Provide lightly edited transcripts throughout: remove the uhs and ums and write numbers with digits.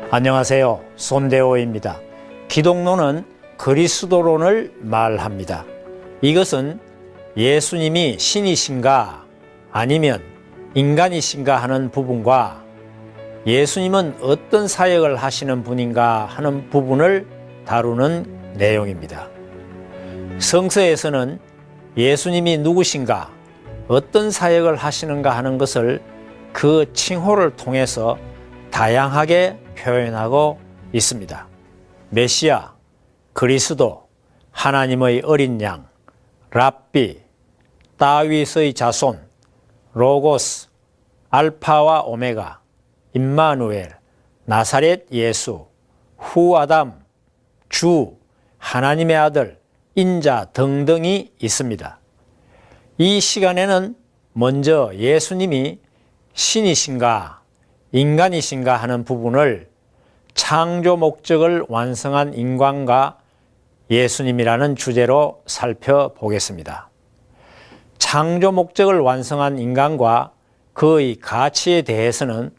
안녕하세요. 손대호입니다. 기독론은 그리스도론을 말합니다. 이것은 예수님이 신이신가 아니면 인간이신가 하는 부분과 예수님은 어떤 사역을 하시는 분인가 하는 부분을 다루는 내용입니다. 성서에서는 예수님이 누구신가, 어떤 사역을 하시는가 하는 것을 그 칭호를 통해서 다양하게 표현하고 있습니다. 메시아, 그리스도, 하나님의 어린 양, 랍비, 다윗의 자손, 로고스, 알파와 오메가, 임마누엘, 나사렛 예수, 후아담, 주, 하나님의 아들, 인자 등등이 있습니다. 이 시간에는 먼저 예수님이 신이신가 인간이신가 하는 부분을 창조 목적을 완성한 인간과 예수님이라는 주제로 살펴보겠습니다. 창조 목적을 완성한 인간과 그의 가치에 대해서는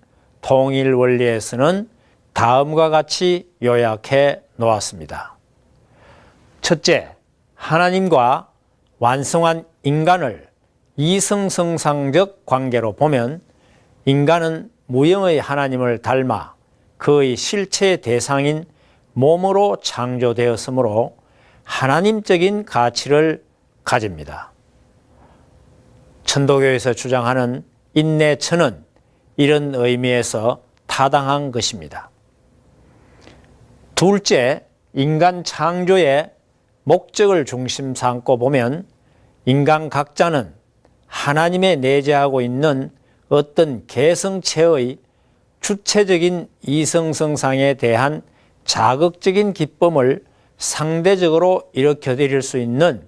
통일 원리에서는 다음과 같이 요약해 놓았습니다. 첫째, 하나님과 완성한 인간을 이성성상적 관계로 보면 인간은 무형의 하나님을 닮아 그의 실체의 대상인 몸으로 창조되었으므로 하나님적인 가치를 가집니다. 천도교에서 주장하는 인내천은 이런 의미에서 타당한 것입니다. 둘째, 인간 창조의 목적을 중심 삼고 보면 인간 각자는 하나님의 내재하고 있는 어떤 개성체의 주체적인 이성성상에 대한 자극적인 기쁨을 상대적으로 일으켜드릴 수 있는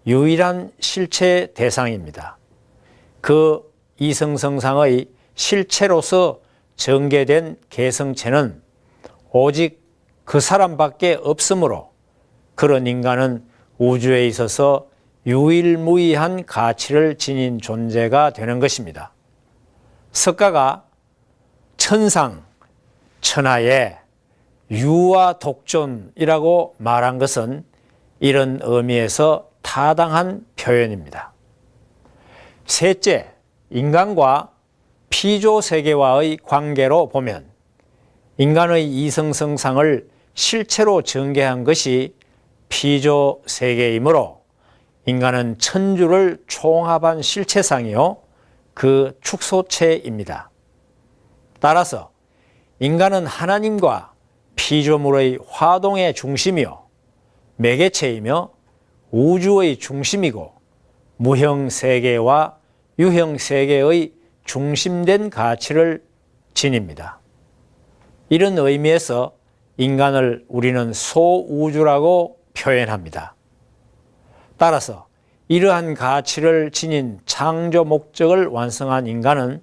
유일한 실체 대상입니다. 그 이성성상의 실체로서 전개된 개성체는 오직 그 사람밖에 없으므로 그런 인간은 우주에 있어서 유일무이한 가치를 지닌 존재가 되는 것입니다. 석가가 천상, 천하의 유아 독존이라고 말한 것은 이런 의미에서 타당한 표현입니다. 셋째, 인간과 피조 세계와의 관계로 보면 인간의 이성성상을 실체로 전개한 것이 피조 세계이므로 인간은 천주를 총합한 실체상이요 그 축소체입니다. 따라서 인간은 하나님과 피조물의 화동의 중심이요 매개체이며 우주의 중심이고 무형세계와 유형세계의 중심된 가치를 지닙니다. 이런 의미에서 인간을 우리는 소우주라고 표현합니다. 따라서 이러한 가치를 지닌 창조 목적을 완성한 인간은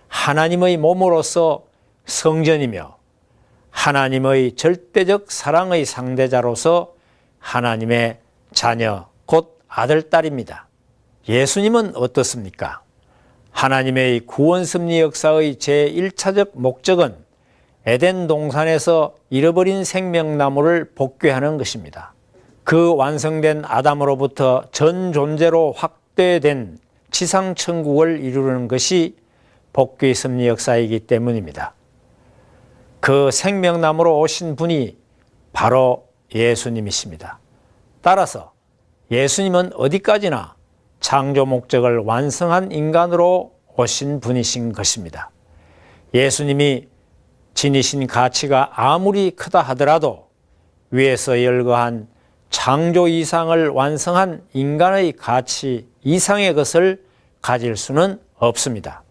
하나님의 몸으로서 성전이며 하나님의 절대적 사랑의 상대자로서 하나님의 자녀, 곧 아들, 딸입니다. 예수님은 어떻습니까? 하나님의 구원섭리 역사의 제1차적 목적은 에덴 동산에서 잃어버린 생명나무를 복귀하는 것입니다. 그 완성된 아담으로부터 전 존재로 확대된 지상천국을 이루는 것이 복귀 섭리 역사이기 때문입니다. 그 생명나무로 오신 분이 바로 예수님이십니다. 따라서 예수님은 어디까지나 창조 목적을 완성한 인간으로 오신 분이신 것입니다. 예수님이 지니신 가치가 아무리 크다 하더라도 위에서 열거한 창조 이상을 완성한 인간의 가치 이상의 것을 가질 수는 없습니다.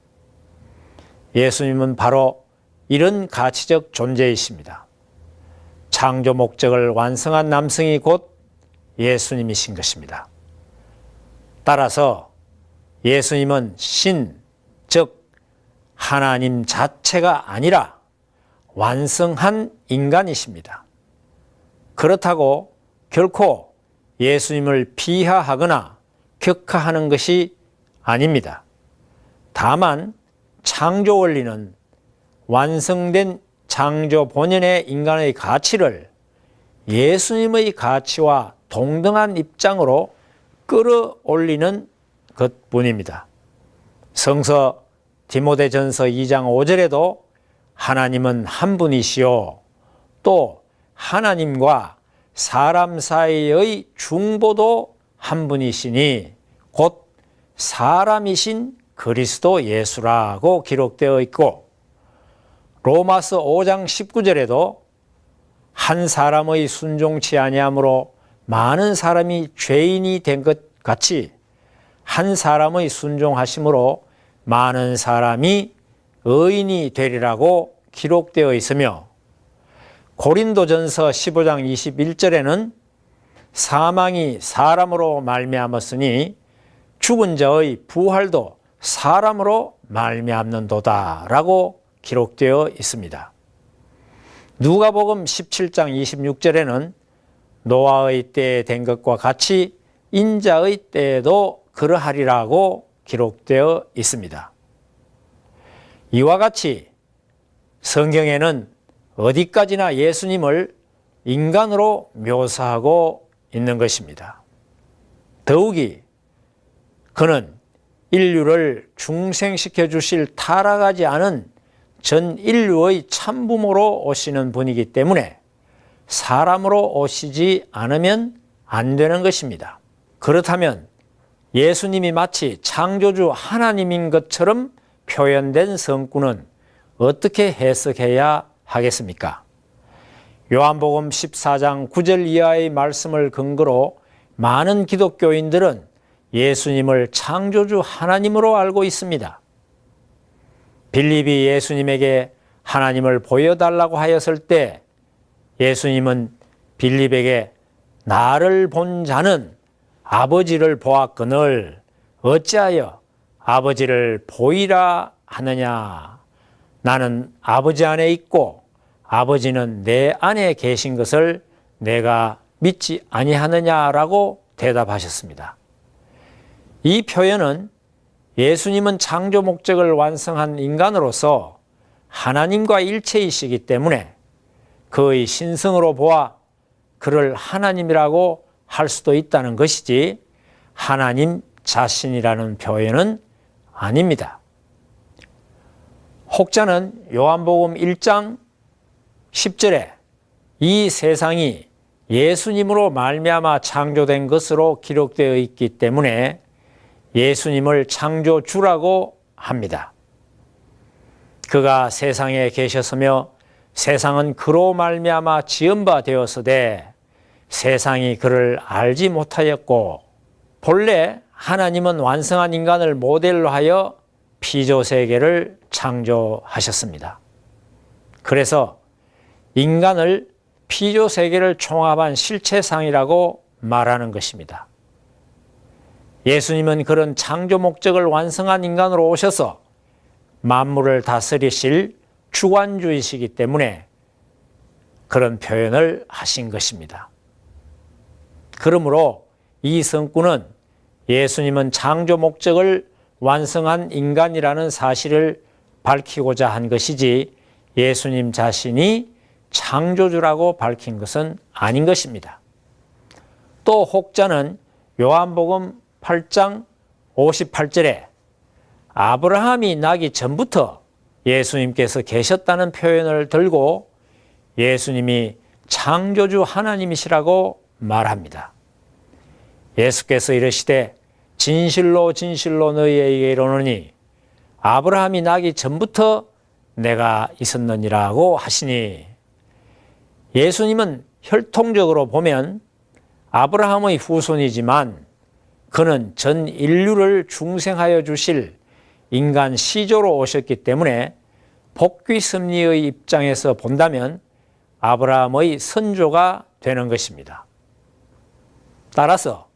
예수님은 바로 이런 가치적 존재이십니다. 창조 목적을 완성한 남성이 곧 예수님이신 것입니다. 따라서 예수님은 신, 즉 하나님 자체가 아니라 완성한 인간이십니다. 그렇다고 결코 예수님을 비하하거나 격하하는 것이 아닙니다. 다만 창조 원리는 완성된 창조 본연의 인간의 가치를 예수님의 가치와 동등한 입장으로 끌어올리는 것뿐입니다. 성서 디모데전서 2장 5절에도 하나님은 한 분이시요 또 하나님과 사람 사이의 중보도 한 분이시니 곧 사람이신 그리스도 예수라고 기록되어 있고, 로마서 5장 19절에도 한 사람의 순종치 아니함으로 많은 사람이 죄인이 된 것 같이 한 사람의 순종하심으로 많은 사람이 의인이 되리라고 기록되어 있으며, 고린도전서 15장 21절에는 사망이 사람으로 말미암았으니 죽은 자의 부활도 사람으로 말미암는도다라고 기록되어 있습니다. 누가복음 17장 26절에는 노아의 때에 된 것과 같이 인자의 때에도 그러하리라고 기록되어 있습니다. 이와 같이 성경에는 어디까지나 예수님을 인간으로 묘사하고 있는 것입니다. 더욱이 그는 인류를 중생시켜 주실 타락하지 않은 전 인류의 참부모로 오시는 분이기 때문에 사람으로 오시지 않으면 안 되는 것입니다. 그렇다면 예수님이 마치 창조주 하나님인 것처럼 표현된 성구는 어떻게 해석해야 하겠습니까? 요한복음 14장 9절 이하의 말씀을 근거로 많은 기독교인들은 예수님을 창조주 하나님으로 알고 있습니다. 빌립이 예수님에게 하나님을 보여달라고 하였을 때 예수님은 빌립에게 나를 본 자는 아버지를 보았거늘 어찌하여 아버지를 보이라 하느냐. 나는 아버지 안에 있고 아버지는 내 안에 계신 것을 내가 믿지 아니하느냐라고 대답하셨습니다. 이 표현은 예수님은 창조 목적을 완성한 인간으로서 하나님과 일체이시기 때문에 그의 신성으로 보아 그를 하나님이라고 할 수도 있다는 것이지 하나님 자신이라는 표현은 아닙니다. 혹자는 요한복음 1장 10절에 이 세상이 예수님으로 말미암아 창조된 것으로 기록되어 있기 때문에 예수님을 창조주라고 합니다. 그가 세상에 계셨으며 세상은 그로 말미암아 지은 바 되었으되 세상이 그를 알지 못하였고, 본래 하나님은 완성한 인간을 모델로 하여 피조 세계를 창조하셨습니다. 그래서 인간을 피조 세계를 총합한 실체상이라고 말하는 것입니다. 예수님은 그런 창조 목적을 완성한 인간으로 오셔서 만물을 다스리실 주관주이시기 때문에 그런 표현을 하신 것입니다. 그러므로 이 성구는 예수님은 창조 목적을 완성한 인간이라는 사실을 밝히고자 한 것이지 예수님 자신이 창조주라고 밝힌 것은 아닌 것입니다. 또 혹자는 요한복음 8장 58절에 아브라함이 나기 전부터 예수님께서 계셨다는 표현을 들고 예수님이 창조주 하나님이시라고 말합니다. 예수께서 이르시되 진실로 진실로 너희에게 이르노니 아브라함이 나기 전부터 내가 있었느니라고 하시니, 예수님은 혈통적으로 보면 아브라함의 후손이지만 그는 전 인류를 중생하여 주실 인간 시조로 오셨기 때문에 복귀 섭리의 입장에서 본다면 아브라함의 선조가 되는 것입니다. 따라서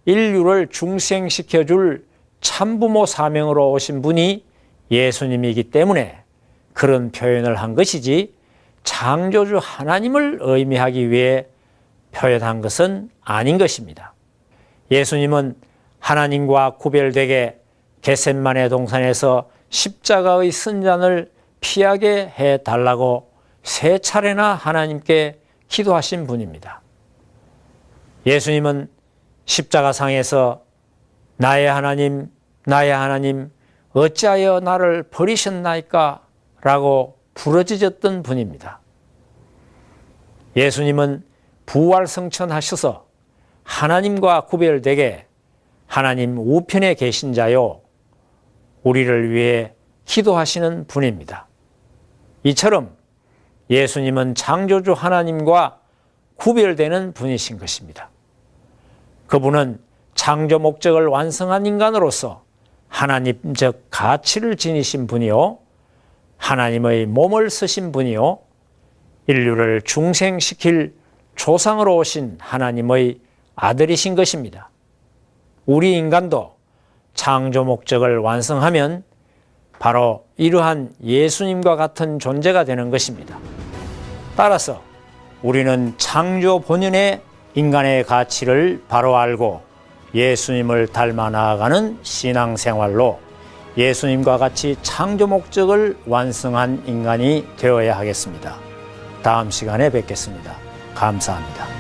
인류를 중생시켜 줄 참부모 사명으로 오신 분이 예수님이기 때문에 그런 표현을 한 것이지 창조주 하나님을 의미하기 위해 표현한 것은 아닌 것입니다. 예수님은 하나님과 구별되게 겟셋마네 동산에서 십자가의 선잔을 피하게 해달라고 3차례나 하나님께 기도하신 분입니다. 예수님은 십자가상에서 나의 하나님, 나의 하나님, 어찌하여 나를 버리셨나이까? 라고 부르짖었던 분입니다. 예수님은 부활승천하셔서 하나님과 구별되게 하나님 우편에 계신 자요, 우리를 위해 기도하시는 분입니다. 이처럼 예수님은 창조주 하나님과 구별되는 분이신 것입니다. 그분은 창조 목적을 완성한 인간으로서 하나님적 가치를 지니신 분이요, 하나님의 몸을 쓰신 분이요, 인류를 중생시킬 조상으로 오신 하나님의 아들이신 것입니다. 우리 인간도 창조 목적을 완성하면 바로 이러한 예수님과 같은 존재가 되는 것입니다. 따라서 우리는 창조 본연의 인간의 가치를 바로 알고 예수님을 닮아 나아가는 신앙생활로 예수님과 같이 창조 목적을 완성한 인간이 되어야 하겠습니다. 다음 시간에 뵙겠습니다. 감사합니다.